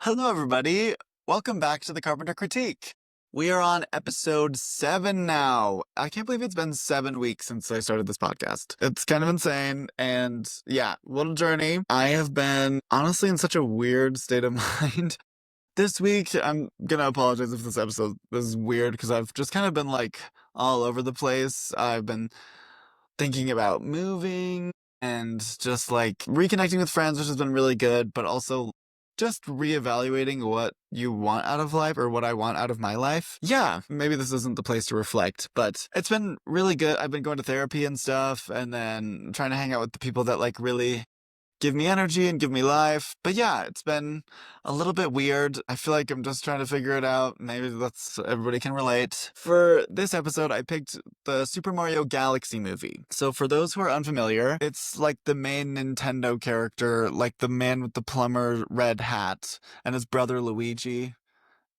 Hello, everybody. Welcome back to the Carpenter Critique. We are on episode 7 now. I can't believe it's been 7 weeks since I started this podcast. It's kind of insane. And yeah, what a journey. I have been honestly in such a weird state of mind. This week, I'm gonna apologize if this episode is weird because I've just kind of been like all over the place. I've been thinking about moving and just like reconnecting with friends, which has been really good, but also just reevaluating what you want out of life or what I want out of my life. Yeah, maybe this isn't the place to reflect, but it's been really good. I've been going to therapy and stuff and then trying to hang out with the people that like really give me energy and give me life. But yeah, it's been a little bit weird. I feel like I'm just trying to figure it out. Maybe that's everybody can relate. For this episode, I picked the Super Mario Galaxy movie. So for those who are unfamiliar, it's like the main Nintendo character, like the man with the plumber red hat and his brother Luigi.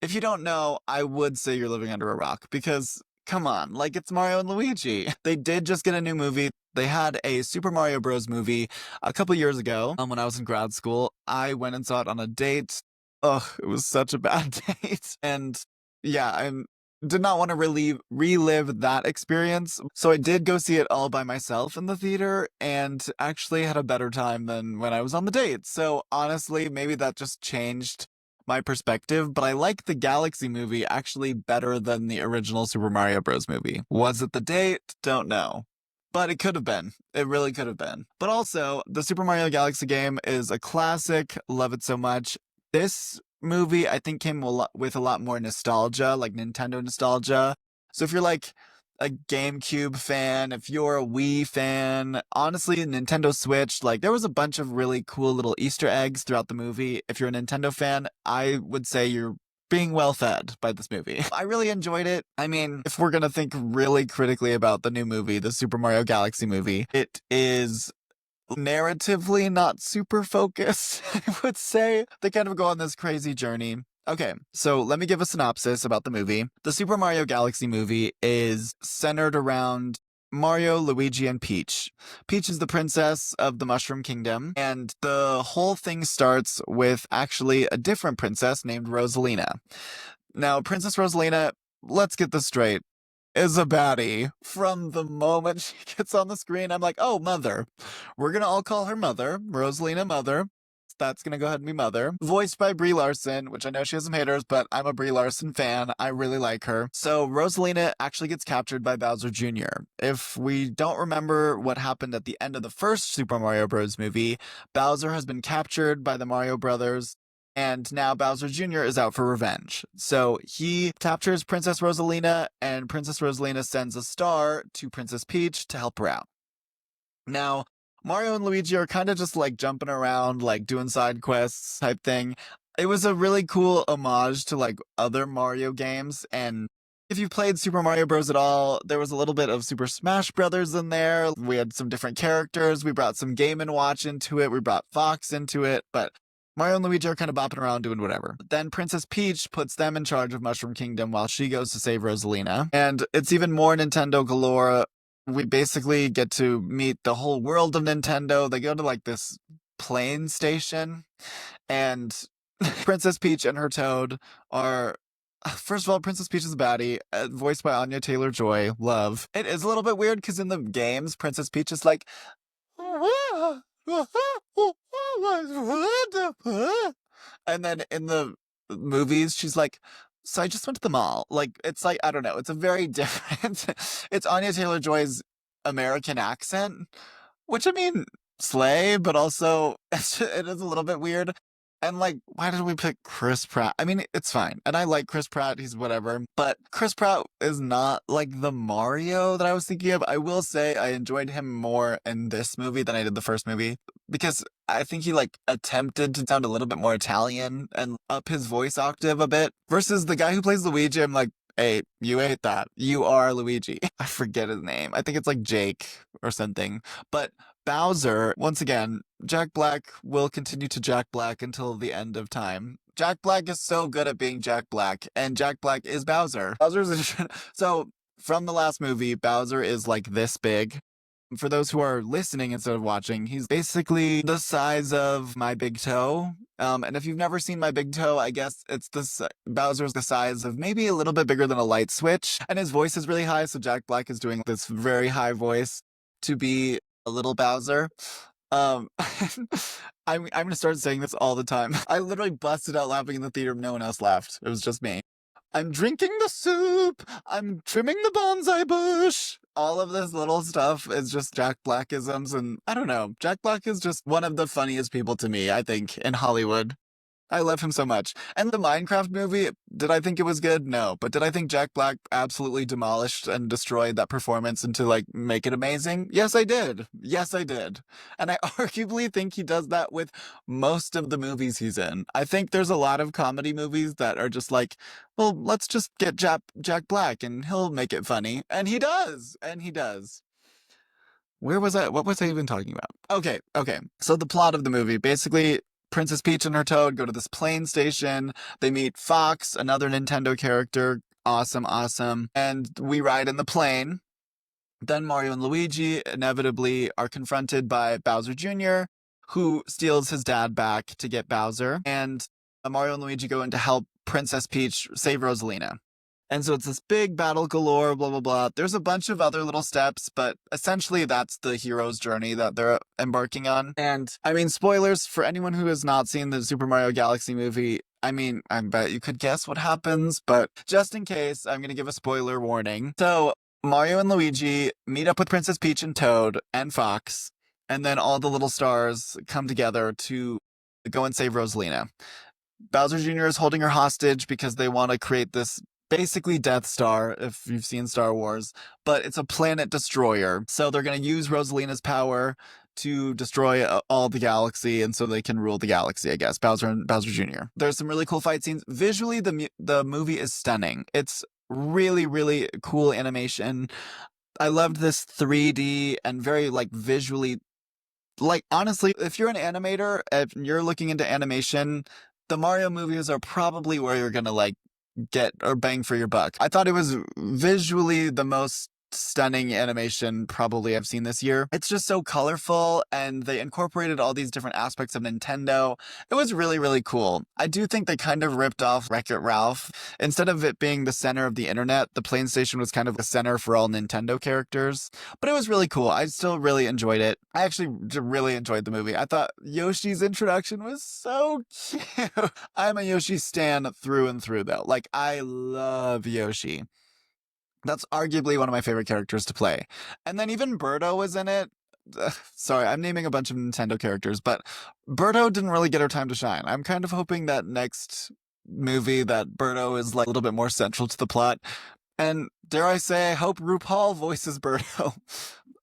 If you don't know, I would say you're living under a rock because come on, like it's Mario and Luigi. They did just get a new movie. They had a Super Mario Bros. Movie a couple years ago when I was in grad school. I went and saw it on a date. Ugh, it was such a bad date. And yeah, I did not want to relive that experience. So I did go see it all by myself in the theater and actually had a better time than when I was on the date. So honestly, maybe that just changed my perspective, but I like the Galaxy movie actually better than the original Super Mario Bros. Movie. Was it the date? Don't know. But it could have been. It really could have been. But also, the Super Mario Galaxy game is a classic. Love it so much. This movie, I think, came with a lot more nostalgia, like Nintendo nostalgia. So if you're like a GameCube fan, if you're a Wii fan, honestly, Nintendo Switch, like there was a bunch of really cool little Easter eggs throughout the movie. If you're a Nintendo fan, I would say you're being well fed by this movie. I really enjoyed it. I mean, if we're gonna think really critically about the new movie, the Super Mario Galaxy movie, it is narratively not super focused, I would say. They kind of go on this crazy journey. Okay, so let me give a synopsis about the movie. The Super Mario Galaxy movie is centered around Mario, Luigi, and Peach. Peach is the princess of the Mushroom Kingdom, and the whole thing starts with actually a different princess named Rosalina. Now, Princess Rosalina, let's get this straight, is a baddie. From the moment she gets on the screen, I'm like, oh, Mother. We're gonna all call her Mother, Rosalina Mother. That's gonna go ahead and be Mother. Voiced by Brie Larson, which I know she has some haters, but I'm a Brie Larson fan. I really like her. So Rosalina actually gets captured by Bowser Jr. If we don't remember what happened at the end of the first Super Mario Bros. Movie, Bowser has been captured by the Mario Brothers, and now Bowser Jr. is out for revenge. So he captures Princess Rosalina, and Princess Rosalina sends a star to Princess Peach to help her out. Now, Mario and Luigi are kind of just like jumping around, like doing side quests type thing. It was a really cool homage to like other Mario games. And if you played Super Mario Bros. At all, there was a little bit of Super Smash Brothers in there. We had some different characters. We brought some Game & Watch into it. We brought Fox into it. But Mario and Luigi are kind of bopping around doing whatever. Then Princess Peach puts them in charge of Mushroom Kingdom while she goes to save Rosalina. And it's even more Nintendo galore. We basically get to meet the whole world of Nintendo. They go to like this plane station, and Princess Peach and her Toad are. First of all, Princess Peach is a baddie, voiced by Anya Taylor-Joy. Love. It is a little bit weird because in the games, Princess Peach is like, and then in the movies, she's like, so I just went to the mall. Like, it's like, I don't know. It's a very different, it's Anya Taylor-Joy's American accent, which I mean, slay, but also it is a little bit weird. And like, why did we pick Chris Pratt? I mean, it's fine. And I like Chris Pratt. He's whatever. But Chris Pratt is not like the Mario that I was thinking of. I will say I enjoyed him more in this movie than I did the first movie. Because I think he like attempted to sound a little bit more Italian and up his voice octave a bit. Versus the guy who plays Luigi, I'm like, hey, you ate that. You are Luigi. I forget his name. I think it's like Jake or something. But Bowser, once again, Jack Black will continue to Jack Black until the end of time. Jack Black is so good at being Jack Black, and Jack Black is Bowser. So, from the last movie, Bowser is like this big. For those who are listening instead of watching, he's basically the size of my big toe. And if you've never seen my big toe, I guess it's this Bowser's the size of maybe a little bit bigger than a light switch. And his voice is really high, so Jack Black is doing this very high voice to be a little Bowser. Um, I'm gonna start saying this all the time. I literally busted out laughing in the theater. No one else laughed. It was just me. I'm drinking the soup. I'm trimming the bonsai bush. All of this little stuff is just Jack Blackisms, and I don't know. Jack Black is just one of the funniest people to me, I think, in Hollywood. I love him so much. And the Minecraft movie, did I think it was good? No. But did I think Jack Black absolutely demolished and destroyed that performance and to like make it amazing? Yes, I did. Yes, I did. And I arguably think he does that with most of the movies he's in. I think there's a lot of comedy movies that are just like, well, let's just get Jack Black and he'll make it funny. And he does. And he does. Where was I? What was I even talking about? Okay. So the plot of the movie, basically, Princess Peach and her Toad go to this plane station. They meet Fox, another Nintendo character. Awesome. And we ride in the plane. Then Mario and Luigi inevitably are confronted by Bowser Jr., who steals his dad back to get Bowser. And Mario and Luigi go in to help Princess Peach save Rosalina. And so it's this big battle galore, blah, blah, blah. There's a bunch of other little steps, but essentially that's the hero's journey that they're embarking on. And I mean, spoilers for anyone who has not seen the Super Mario Galaxy movie. I mean, I bet you could guess what happens, but just in case, I'm going to give a spoiler warning. So Mario and Luigi meet up with Princess Peach and Toad and Fox, and then all the little stars come together to go and save Rosalina. Bowser Jr. is holding her hostage because they want to create this basically Death Star, if you've seen Star Wars, but it's a planet destroyer. So they're going to use Rosalina's power to destroy all the galaxy, and so they can rule the galaxy, I guess, Bowser and Bowser Jr. There's some really cool fight scenes. Visually, the movie is stunning. It's really cool animation. I loved this 3D and very, like, visually, like, honestly, if you're an animator, if you're looking into animation, the Mario movies are probably where you're going to, like, get or bang for your buck. I thought it was visually the most stunning animation probably I've seen this year. It's just so colorful, and they incorporated all these different aspects of Nintendo. It was really cool. I do think they kind of ripped off Wreck-It Ralph. Instead of it being the center of the internet, the plane station was kind of the center for all Nintendo characters. But it was really cool. I still really enjoyed it. I actually really enjoyed the movie. I thought Yoshi's introduction was so cute. I'm a Yoshi stan through and through, though. Like, I love Yoshi. That's arguably one of my favorite characters to play. And then even Birdo was in it. Sorry, I'm naming a bunch of Nintendo characters, but Birdo didn't really get her time to shine. I'm kind of hoping that next movie that Birdo is like a little bit more central to the plot. And dare I say, I hope RuPaul voices Birdo.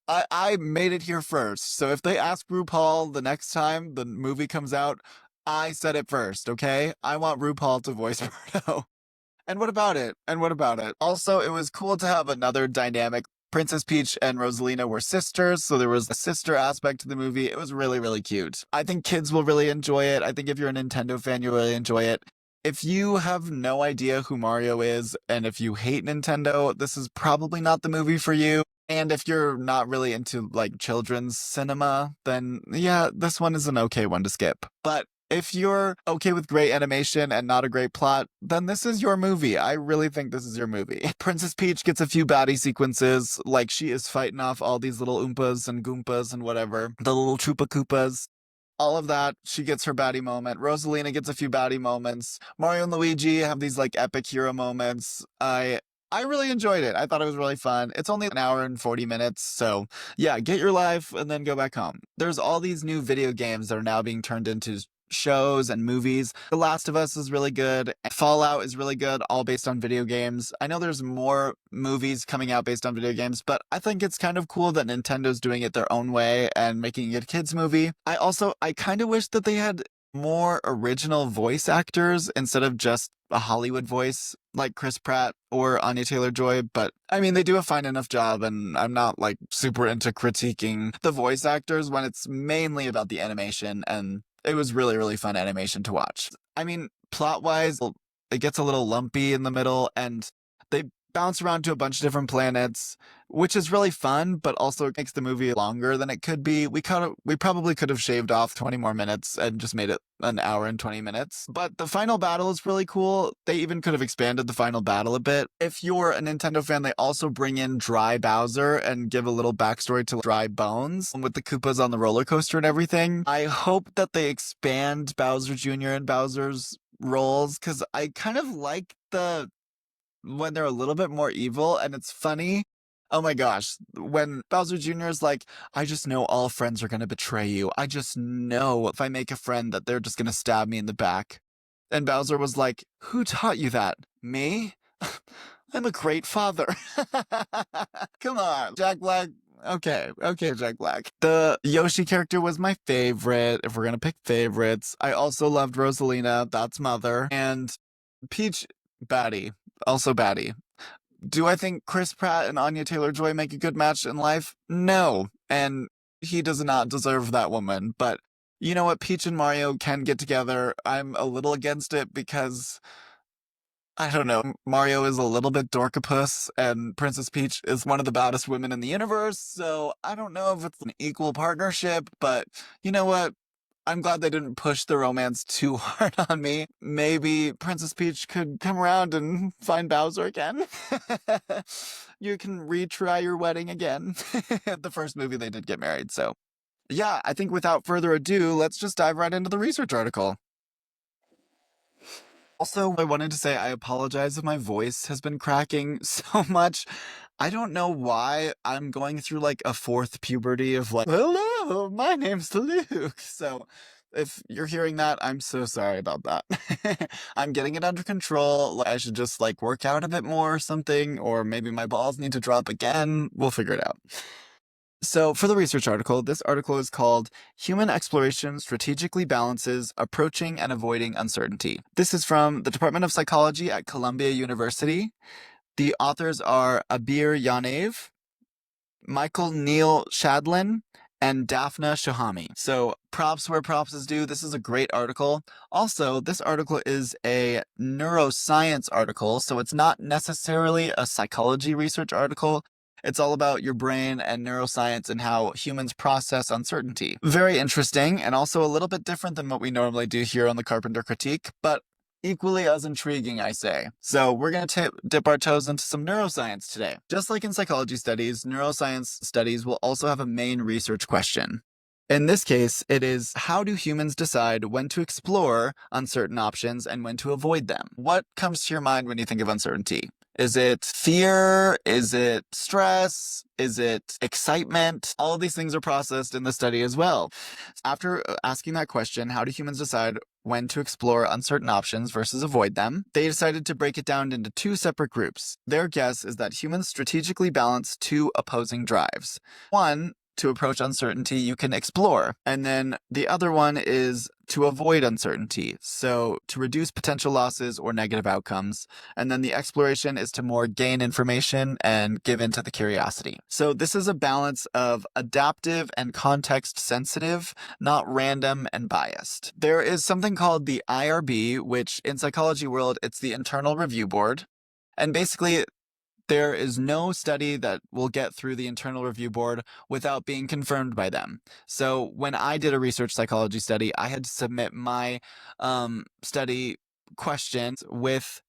I made it here first. So if they ask RuPaul the next time the movie comes out, I said it first, okay? I want RuPaul to voice Birdo. And what about it? Also, it was cool to have another dynamic. Princess Peach and Rosalina were sisters, so there was a sister aspect to the movie. It was really cute. I think kids will really enjoy it. I think if you're a Nintendo fan, you'll really enjoy it. If you have no idea who Mario is, and if you hate Nintendo, this is probably not the movie for you. And if you're not really into, like, children's cinema, then yeah, this one is an okay one to skip. But if you're okay with great animation and not a great plot, then this is your movie. I really think this is your movie. Princess Peach gets a few baddie sequences, like she is fighting off all these little Oompas and Goompas and whatever, the little Troopa Koopas. All of that, she gets her baddie moment. Rosalina gets a few baddie moments. Mario and Luigi have these, like, epic hero moments. I really enjoyed it. I thought it was really fun. It's only an hour and 40 minutes, so yeah, get your life and then go back home. There's all these new video games that are now being turned into shows and movies. The Last of Us is really good. Fallout is really good, all based on video games. I know there's more movies coming out based on video games, but I think it's kind of cool that Nintendo's doing it their own way and making it a kids movie. I kind of wish that they had more original voice actors instead of just a Hollywood voice like Chris Pratt or Anya Taylor-Joy, but I mean, they do a fine enough job, and I'm not like super into critiquing the voice actors when it's mainly about the animation, and it was really fun animation to watch. I mean, plot-wise, it gets a little lumpy in the middle, and they bounce around to a bunch of different planets, which is really fun, but also makes the movie longer than it could be. We probably could have shaved off 20 more minutes and just made it an hour and 20 minutes. But the final battle is really cool. They even could have expanded the final battle a bit. If you're a Nintendo fan, they also bring in Dry Bowser and give a little backstory to Dry Bones with the Koopas on the roller coaster and everything. I hope that they expand Bowser Jr. and Bowser's roles, because I kind of like when they're a little bit more evil, and it's funny. Oh my gosh, when Bowser Jr. is like, I just know all friends are gonna betray you. I just know if I make a friend that they're just gonna stab me in the back. And Bowser was like, who taught you that? Me? I'm a great father. Come on, Jack Black. Okay, Jack Black. The Yoshi character was my favorite, if we're gonna pick favorites. I also loved Rosalina, that's Mother. And Peach, baddie. Also baddie. Do I think Chris Pratt and Anya Taylor-Joy make a good match in life? No. And he does not deserve that woman. But you know what? Peach and Mario can get together. I'm a little against it because, I don't know, Mario is a little bit dorkapus and Princess Peach is one of the baddest women in the universe. So I don't know if it's an equal partnership, but you know what? I'm glad they didn't push the romance too hard on me. Maybe Princess Peach could come around and find Bowser again. You can retry your wedding again. The first movie they did get married, so. Yeah, I think without further ado, let's just dive right into the research article. Also, I wanted to say I apologize if my voice has been cracking so much. I don't know why. I'm going through like a fourth puberty of like, hello, my name's Luke. So if you're hearing that, I'm so sorry about that. I'm getting it under control. I should just like work out a bit more or something, or maybe my balls need to drop again. We'll figure it out. So for the research article, this article is called Human Exploration Strategically Balances Approaching and Avoiding Uncertainty. This is from the Department of Psychology at Columbia University. The authors are Abir Yaniv, Neil Shadlen, and Daphna Shohamy. So props where props is due. This is a great article. Also, this article is a neuroscience article, so it's not necessarily a psychology research article. It's all about your brain and neuroscience and how humans process uncertainty. Very interesting, and also a little bit different than what we normally do here on the Carpenter Critique, but equally as intriguing, I say. So we're going to dip our toes into some neuroscience today. Just like in psychology studies, neuroscience studies will also have a main research question. In this case, it is, how do humans decide when to explore uncertain options and when to avoid them? What comes to your mind when you think of uncertainty? Is it fear? Is it stress? Is it excitement? All of these things are processed in the study as well. After asking that question, how do humans decide when to explore uncertain options versus avoid them, they decided to break it down into two separate groups. Their guess is that humans strategically balance two opposing drives. One, to approach uncertainty, you can explore. And then the other one is to avoid uncertainty. So to reduce potential losses or negative outcomes. And then the exploration is to more gain information and give into the curiosity. So this is a balance of adaptive and context sensitive, not random and biased. There is something called the IRB, which in psychology world, it's the Internal Review Board. And basically, there is no study that will get through the Internal Review Board without being confirmed by them. So when I did a research psychology study, I had to submit my study questions with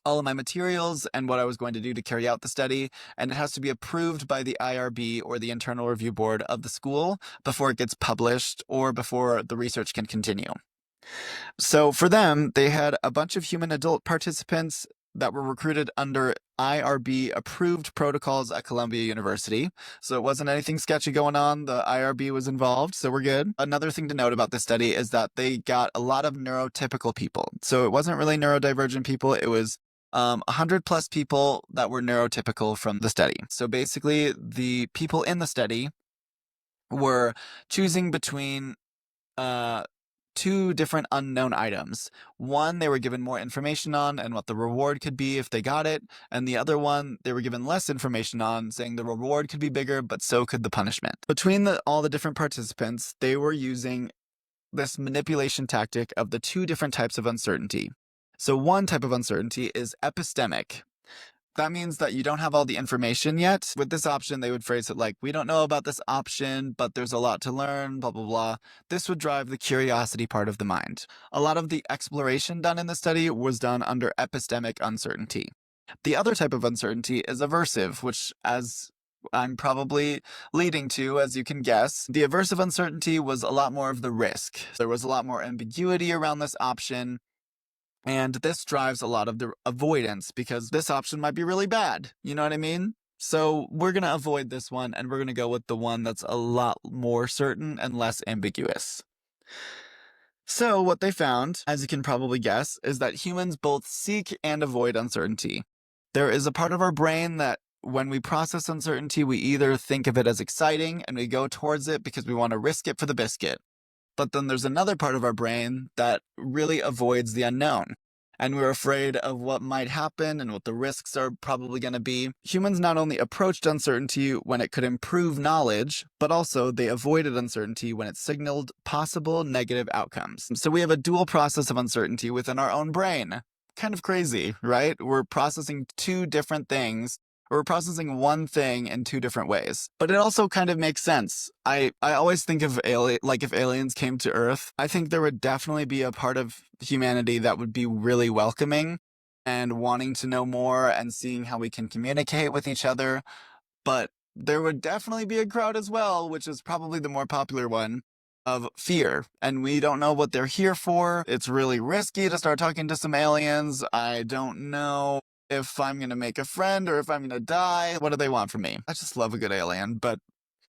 all of my materials and what I was going to do to carry out the study, and it has to be approved by the IRB or the Internal Review Board of the school before it gets published or before the research can continue. So for them, they had a bunch of human adult participants that were recruited under IRB approved protocols at Columbia University. So it wasn't anything sketchy going on. The IRB was involved, so we're good. Another thing to note about this study is that they got a lot of neurotypical people. So it wasn't really neurodivergent people. It was 100 plus people that were neurotypical from the study. So basically, the people in the study were choosing between two different unknown items. One, they were given more information on and what the reward could be if they got it. And the other one, they were given less information on, saying the reward could be bigger, but so could the punishment. Between all the different participants, they were using this manipulation tactic of the two different types of uncertainty. So one type of uncertainty is epistemic. that means that you don't have all the information yet. With this option, they would phrase it like, we don't know about this option, but there's a lot to learn, blah, blah, blah. This would drive the curiosity part of the mind. A lot of the exploration done in the study was done under epistemic uncertainty. The other type of uncertainty is aversive, which, as I'm probably leading to, as you can guess, the aversive uncertainty was a lot more of the risk. There was a lot more ambiguity around this option. And this drives a lot of the avoidance because this option might be really bad. You know what I mean? So we're going to avoid this one and we're going to go with the one that's a lot more certain and less ambiguous. So what they found, as you can probably guess, is that humans both seek and avoid uncertainty. There is a part of our brain that when we process uncertainty, we either think of it as exciting and we go towards it because we want to risk it for the biscuit. But then there's another part of our brain that really avoids the unknown. And we're afraid of what might happen and what the risks are probably going to be. Humans not only approached uncertainty when it could improve knowledge, but also they avoided uncertainty when it signaled possible negative outcomes. So we have a dual process of uncertainty within our own brain. Kind of crazy, right? We're processing two different things. We're processing one thing in two different ways. But it also kind of makes sense. I always think of if aliens came to Earth, I think there would definitely be a part of humanity that would be really welcoming and wanting to know more and seeing how we can communicate with each other. But there would definitely be a crowd as well, which is probably the more popular one, of fear. And we don't know what they're here for. It's really risky to start talking to some aliens. I don't know if I'm going to make a friend or if I'm going to die. What do they want from me? I just love a good alien, but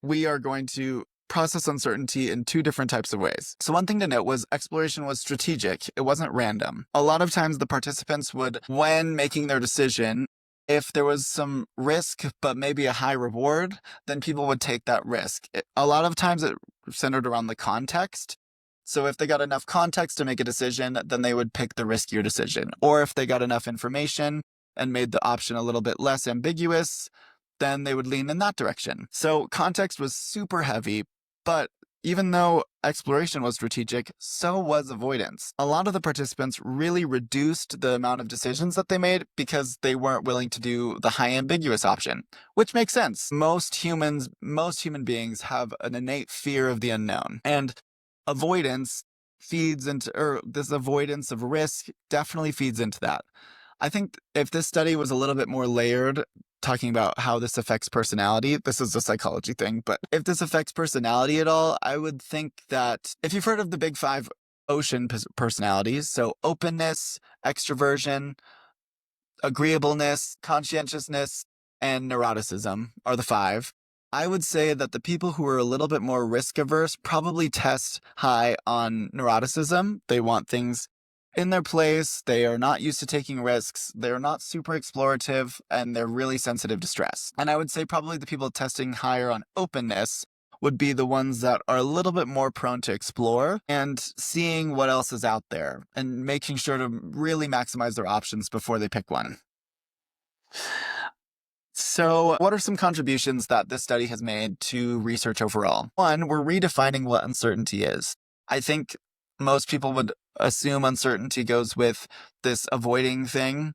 we are going to process uncertainty in two different types of ways. So one thing to note was exploration was strategic. It wasn't random. A lot of times the participants would, when making their decision, if there was some risk, but maybe a high reward, then people would take that risk. A lot of times it centered around the context. So if they got enough context to make a decision, then they would pick the riskier decision. Or if they got enough information and made the option a little bit less ambiguous, then they would lean in that direction. So context was super heavy, but even though exploration was strategic, so was avoidance. A lot of the participants really reduced the amount of decisions that they made because they weren't willing to do the high ambiguous option, which makes sense. Most human beings have an innate fear of the unknown, and avoidance feeds into, or this avoidance of risk definitely feeds into that. I think if this study was a little bit more layered, talking about how this affects personality, this is a psychology thing, but if this affects personality at all, I would think that if you've heard of the big five ocean personalities, so openness, extroversion, agreeableness, conscientiousness, and neuroticism are the five. I would say that the people who are a little bit more risk averse probably test high on neuroticism. They want things in their place, they are not used to taking risks, they're not super explorative, and they're really sensitive to stress. And I would say probably the people testing higher on openness would be the ones that are a little bit more prone to explore and seeing what else is out there and making sure to really maximize their options before they pick one. So what are some contributions that this study has made to research overall? One, we're redefining what uncertainty is. I think most people would assume uncertainty goes with this avoiding thing.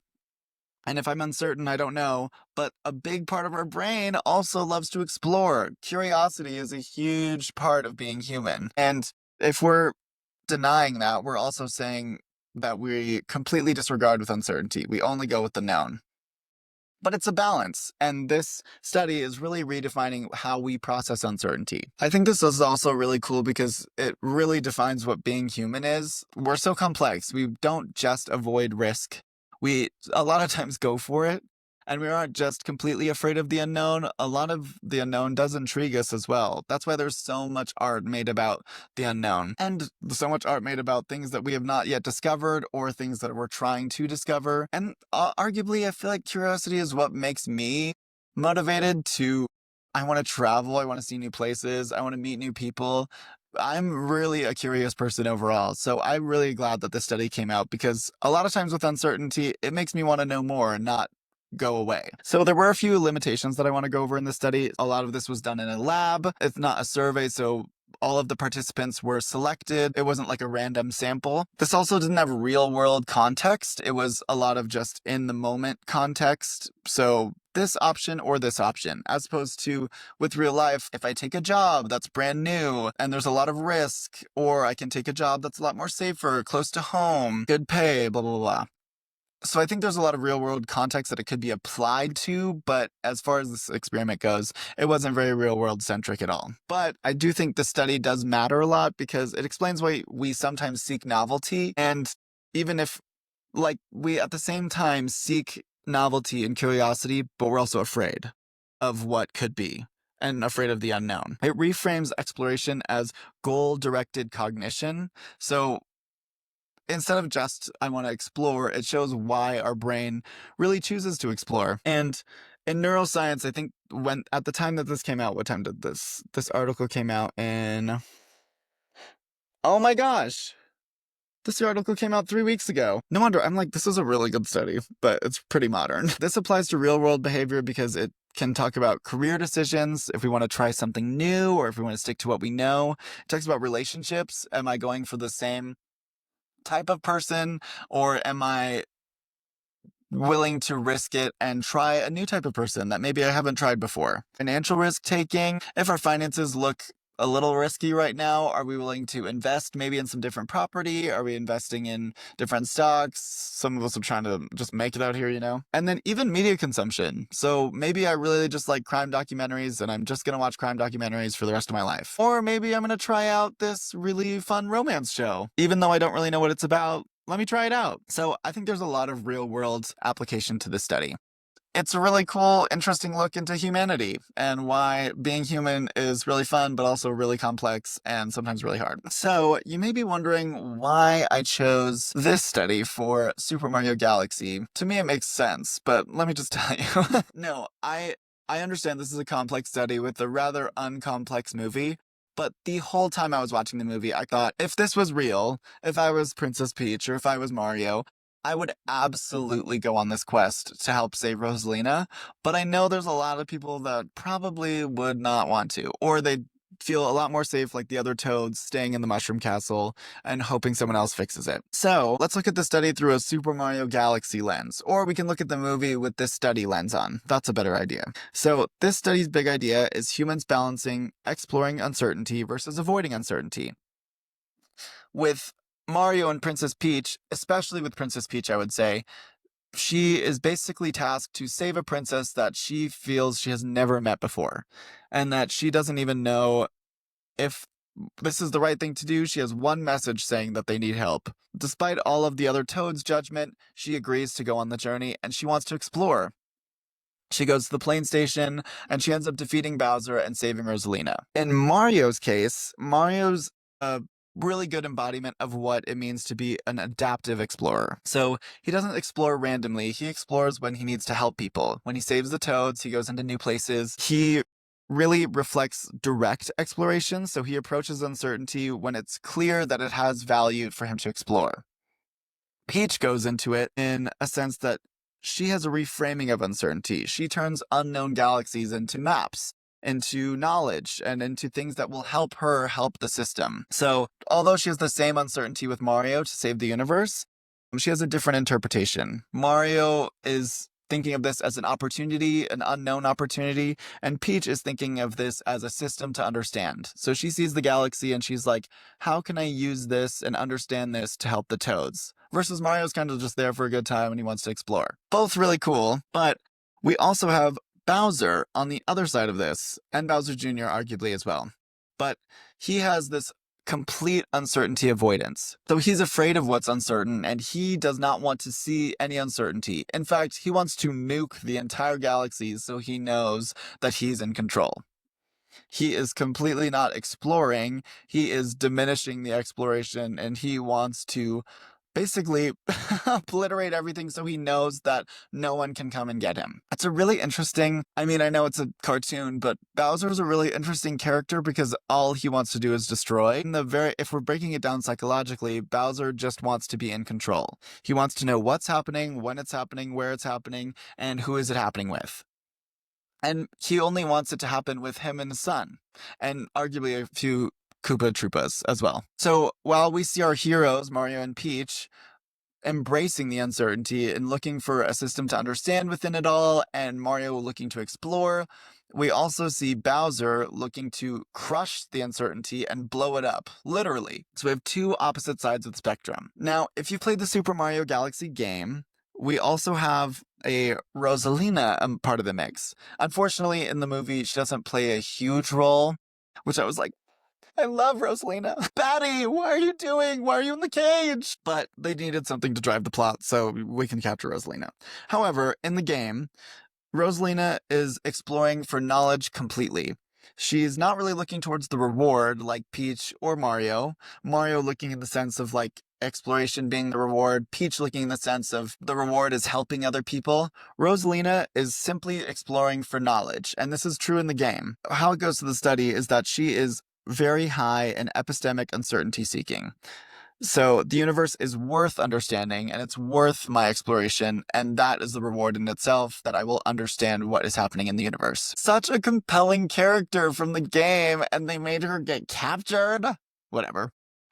And if I'm uncertain, I don't know. But a big part of our brain also loves to explore. Curiosity is a huge part of being human. And if we're denying that, we're also saying that we completely disregard with uncertainty. We only go with the known. But it's a balance, and this study is really redefining how we process uncertainty. I think this is also really cool because it really defines what being human is. We're so complex. We don't just avoid risk. We a lot of times go for it, and we aren't just completely afraid of the unknown. A lot of the unknown does intrigue us as well. That's why there's so much art made about the unknown, and so much art made about things that we have not yet discovered or things that we're trying to discover. And arguably, I feel like curiosity is what makes me motivated to, I want to travel, I want to see new places, I want to meet new people. I'm really a curious person overall, so I'm really glad that this study came out because a lot of times with uncertainty, it makes me want to know more and not go away. So there were a few limitations that I want to go over in this study. A lot of this was done in a lab. It's not a survey, so all of the participants were selected. It wasn't like a random sample. This also didn't have real world context. It was a lot of just in the moment context. So this option or this option, as opposed to with real life, if I take a job that's brand new and there's a lot of risk, or I can take a job that's a lot more safer, close to home, good pay, blah, blah, blah. So I think there's a lot of real world context that it could be applied to, but as far as this experiment goes, it wasn't very real world centric at all. But I do think the study does matter a lot because it explains why we sometimes seek novelty. And even if, like, we at the same time seek novelty and curiosity, but we're also afraid of what could be and afraid of the unknown. It reframes exploration as goal-directed cognition. So instead of just, I want to explore, it shows why our brain really chooses to explore. And in neuroscience, I think when, at the time that this came out, what time did this article came out in? Oh my gosh. This article came out 3 weeks ago. No wonder, I'm like, this is a really good study, but it's pretty modern. This applies to real world behavior because it can talk about career decisions, if we want to try something new, or if we want to stick to what we know. It talks about relationships. Am I going for the same type of person, or am I willing to risk it and try a new type of person that maybe I haven't tried before? Financial risk taking. If our finances look a little risky right now, are we willing to invest maybe in some different property? Are we investing in different stocks? Some of us are trying to just make it out here, you know? And then even media consumption. So maybe I really just like crime documentaries and I'm just going to watch crime documentaries for the rest of my life. Or maybe I'm going to try out this really fun romance show. Even though I don't really know what it's about, let me try it out. So I think there's a lot of real world application to this study. It's a really cool, interesting look into humanity and why being human is really fun, but also really complex and sometimes really hard. So you may be wondering why I chose this study for Super Mario Galaxy. To me, it makes sense, but let me just tell you. No, I understand this is a complex study with a rather uncomplex movie. But the whole time I was watching the movie, I thought, if this was real, if I was Princess Peach or if I was Mario, I would absolutely go on this quest to help save Rosalina, but I know there's a lot of people that probably would not want to, or they'd feel a lot more safe like the other toads staying in the Mushroom Castle and hoping someone else fixes it. So let's look at the study through a Super Mario Galaxy lens, or we can look at the movie with this study lens on. That's a better idea. So this study's big idea is humans balancing exploring uncertainty versus avoiding uncertainty. With Mario and Princess Peach, especially with Princess Peach, I would say, she is basically tasked to save a princess that she feels she has never met before, and that she doesn't even know if this is the right thing to do. She has one message saying that they need help. Despite all of the other Toads' judgment, she agrees to go on the journey, and she wants to explore. She goes to the plane station, and she ends up defeating Bowser and saving Rosalina. In Mario's case, Mario's a really good embodiment of what it means to be an adaptive explorer. So he doesn't explore randomly. He explores when he needs to help people. When he saves the Toads, he goes into new places. He really reflects direct exploration, so he approaches uncertainty when it's clear that it has value for him to explore. Peach goes into it in a sense that she has a reframing of uncertainty. She turns unknown galaxies into maps, into knowledge, and into things that will help her help the system. So, although she has the same uncertainty with Mario to save the universe, she has a different interpretation. Mario is thinking of this as an opportunity, an unknown opportunity, and Peach is thinking of this as a system to understand. So she sees the galaxy and she's like, how can I use this and understand this to help the Toads? Versus Mario's kind of just there for a good time and he wants to explore. Both really cool, but we also have Bowser on the other side of this, and Bowser Jr. arguably as well. But he has this complete uncertainty avoidance. So he's afraid of what's uncertain, and he does not want to see any uncertainty. In fact, he wants to nuke the entire galaxy so he knows that he's in control. He is completely not exploring, he is diminishing the exploration, and he wants to basically obliterate everything so he knows that no one can come and get him. It's a really interesting, I mean, I know it's a cartoon, but Bowser's a really interesting character because all he wants to do is destroy. If we're breaking it down psychologically, Bowser just wants to be in control. He wants to know what's happening, when it's happening, where it's happening, and who is it happening with. And he only wants it to happen with him and his son, and arguably a few Koopa Troopas as well. So while we see our heroes, Mario and Peach, embracing the uncertainty and looking for a system to understand within it all, and Mario looking to explore, we also see Bowser looking to crush the uncertainty and blow it up, literally. So we have two opposite sides of the spectrum. Now, if you played the Super Mario Galaxy game, we also have a Rosalina part of the mix. Unfortunately, in the movie, she doesn't play a huge role, which I was like, I love Rosalina. Batty, what are you doing? Why are you in the cage? But they needed something to drive the plot, so we can capture Rosalina. However, in the game, Rosalina is exploring for knowledge completely. She's not really looking towards the reward like Peach or Mario. Mario looking in the sense of like exploration being the reward. Peach looking in the sense of the reward is helping other people. Rosalina is simply exploring for knowledge. And this is true in the game. How it goes to the study is that she is very high in epistemic uncertainty seeking. So the universe is worth understanding and it's worth my exploration, and that is the reward in itself, that I will understand what is happening in the universe. Such a compelling character from the game, and they made her get captured? Whatever.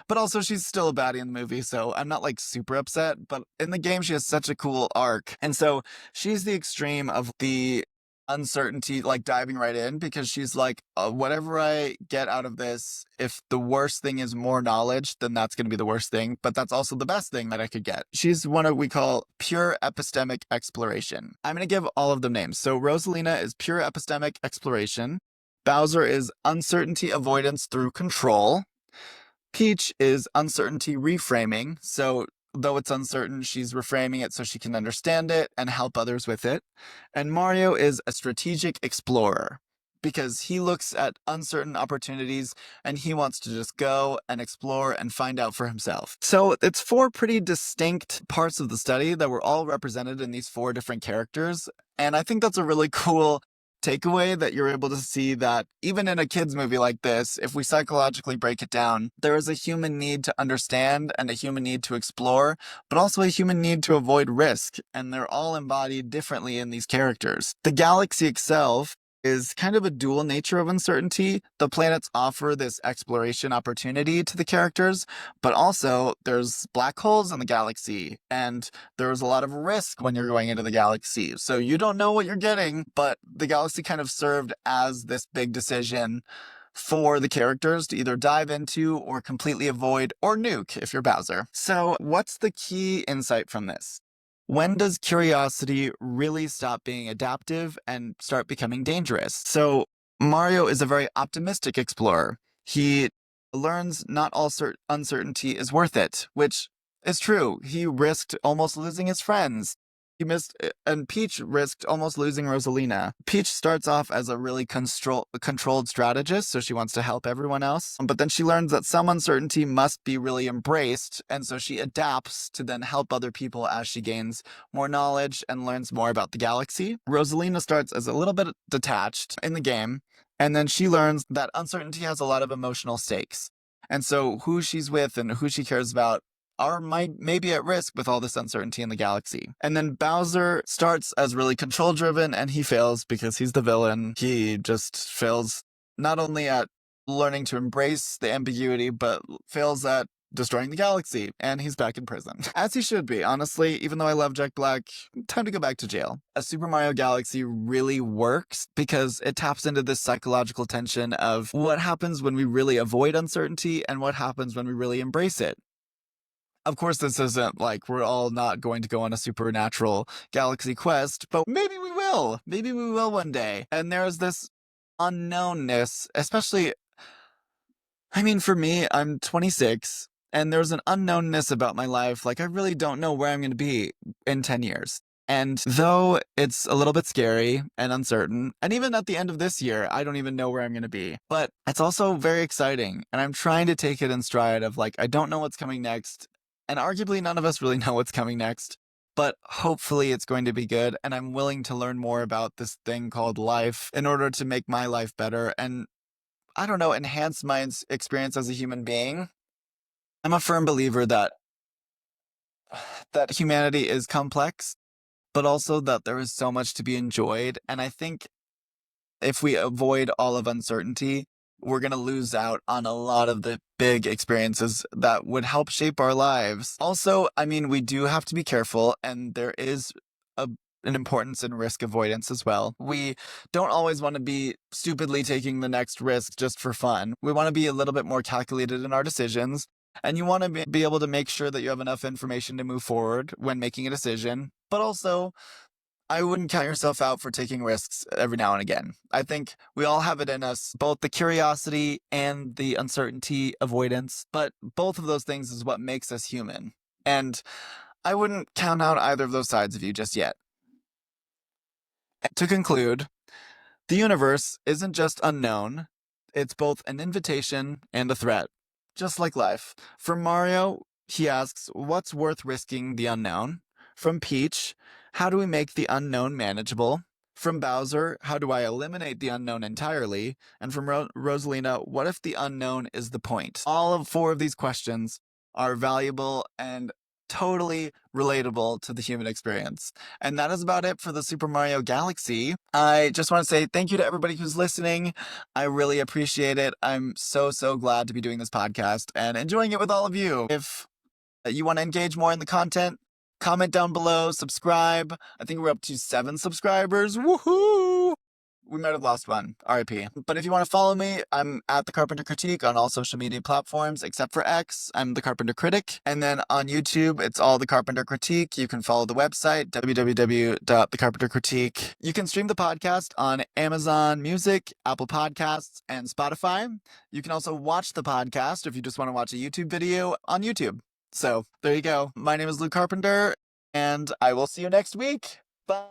But also she's still a baddie in the movie, so I'm not like super upset, but in the game she has such a cool arc. And so she's the extreme of the uncertainty, like diving right in, because she's like, whatever I get out of this, if the worst thing is more knowledge, then that's going to be the worst thing, but that's also the best thing that I could get. She's one of we call pure epistemic exploration. I'm going to give all of them names. So Rosalina is pure epistemic exploration. Bowser is uncertainty avoidance through control. Peach is uncertainty reframing. So though it's uncertain, she's reframing it so she can understand it and help others with it. And Mario is a strategic explorer because he looks at uncertain opportunities and he wants to just go and explore and find out for himself. So it's four pretty distinct parts of the study that were all represented in these four different characters. And I think that's a really cool takeaway, that you're able to see that even in a kid's movie like this, if we psychologically break it down, there is a human need to understand and a human need to explore, but also a human need to avoid risk. And they're all embodied differently in these characters. The galaxy itself is kind of a dual nature of uncertainty. The planets offer this exploration opportunity to the characters, but also there's black holes in the galaxy, and there's a lot of risk when you're going into the galaxy. So you don't know what you're getting, but the galaxy kind of served as this big decision for the characters to either dive into or completely avoid or nuke if you're Bowser. So what's the key insight from this? When does curiosity really stop being adaptive and start becoming dangerous? So Mario is a very optimistic explorer. He learns not all uncertainty is worth it, which is true. He risked almost losing his friends. And Peach risked almost losing Rosalina. Peach starts off as a really controlled strategist, so she wants to help everyone else. But then she learns that some uncertainty must be really embraced, and so she adapts to then help other people as she gains more knowledge and learns more about the galaxy. Rosalina starts as a little bit detached in the game, and then she learns that uncertainty has a lot of emotional stakes. And so who she's with and who she cares about may be at risk with all this uncertainty in the galaxy. And then Bowser starts as really control driven, and he fails because he's the villain. He just fails not only at learning to embrace the ambiguity, but fails at destroying the galaxy, and he's back in prison. As he should be, honestly. Even though I love Jack Black, time to go back to jail. A Super Mario Galaxy really works because it taps into this psychological tension of what happens when we really avoid uncertainty and what happens when we really embrace it. Of course, this isn't like we're all not going to go on a supernatural galaxy quest, but maybe we will. Maybe we will one day. And there's this unknownness, especially, I mean, for me, I'm 26, and there's an unknownness about my life. Like, I really don't know where I'm going to be in 10 years. And though it's a little bit scary and uncertain, and even at the end of this year, I don't even know where I'm going to be. But it's also very exciting, and I'm trying to take it in stride of like, I don't know what's coming next. And arguably none of us really know what's coming next, but hopefully it's going to be good. And I'm willing to learn more about this thing called life in order to make my life better and, I don't know, enhance my experience as a human being. I'm a firm believer that humanity is complex, but also that there is so much to be enjoyed. And I think if we avoid all of uncertainty, we're going to lose out on a lot of the big experiences that would help shape our lives. Also, I mean, we do have to be careful, and there is an importance in risk avoidance as well. We don't always want to be stupidly taking the next risk just for fun. We want to be a little bit more calculated in our decisions, and you want to be able to make sure that you have enough information to move forward when making a decision. But also, I wouldn't count yourself out for taking risks every now and again. I think we all have it in us, both the curiosity and the uncertainty avoidance, but both of those things is what makes us human. And I wouldn't count out either of those sides of you just yet. To conclude, the universe isn't just unknown, it's both an invitation and a threat, just like life. From Mario, he asks, what's worth risking the unknown? From Peach, how do we make the unknown manageable? From Bowser, how do I eliminate the unknown entirely? And from Rosalina, what if the unknown is the point? All of 4 of these questions are valuable and totally relatable to the human experience. And that is about it for the Super Mario Galaxy. I just want to say thank you to everybody who's listening. I really appreciate it. I'm so glad to be doing this podcast and enjoying it with all of you. If you want to engage more in the content, comment down below, subscribe. I think we're up to 7 subscribers. Woohoo! We might have lost one, RIP. But if you want to follow me, I'm at the Carpenter Critique on all social media platforms, except for X. I'm the Carpenter Critic. And then on YouTube, it's all the Carpenter Critique. You can follow the website, www.thecarpentercritique. You can stream the podcast on Amazon Music, Apple Podcasts, and Spotify. You can also watch the podcast if you just want to watch a YouTube video on YouTube. So there you go. My name is Luke Carpenter, and I will see you next week. Bye.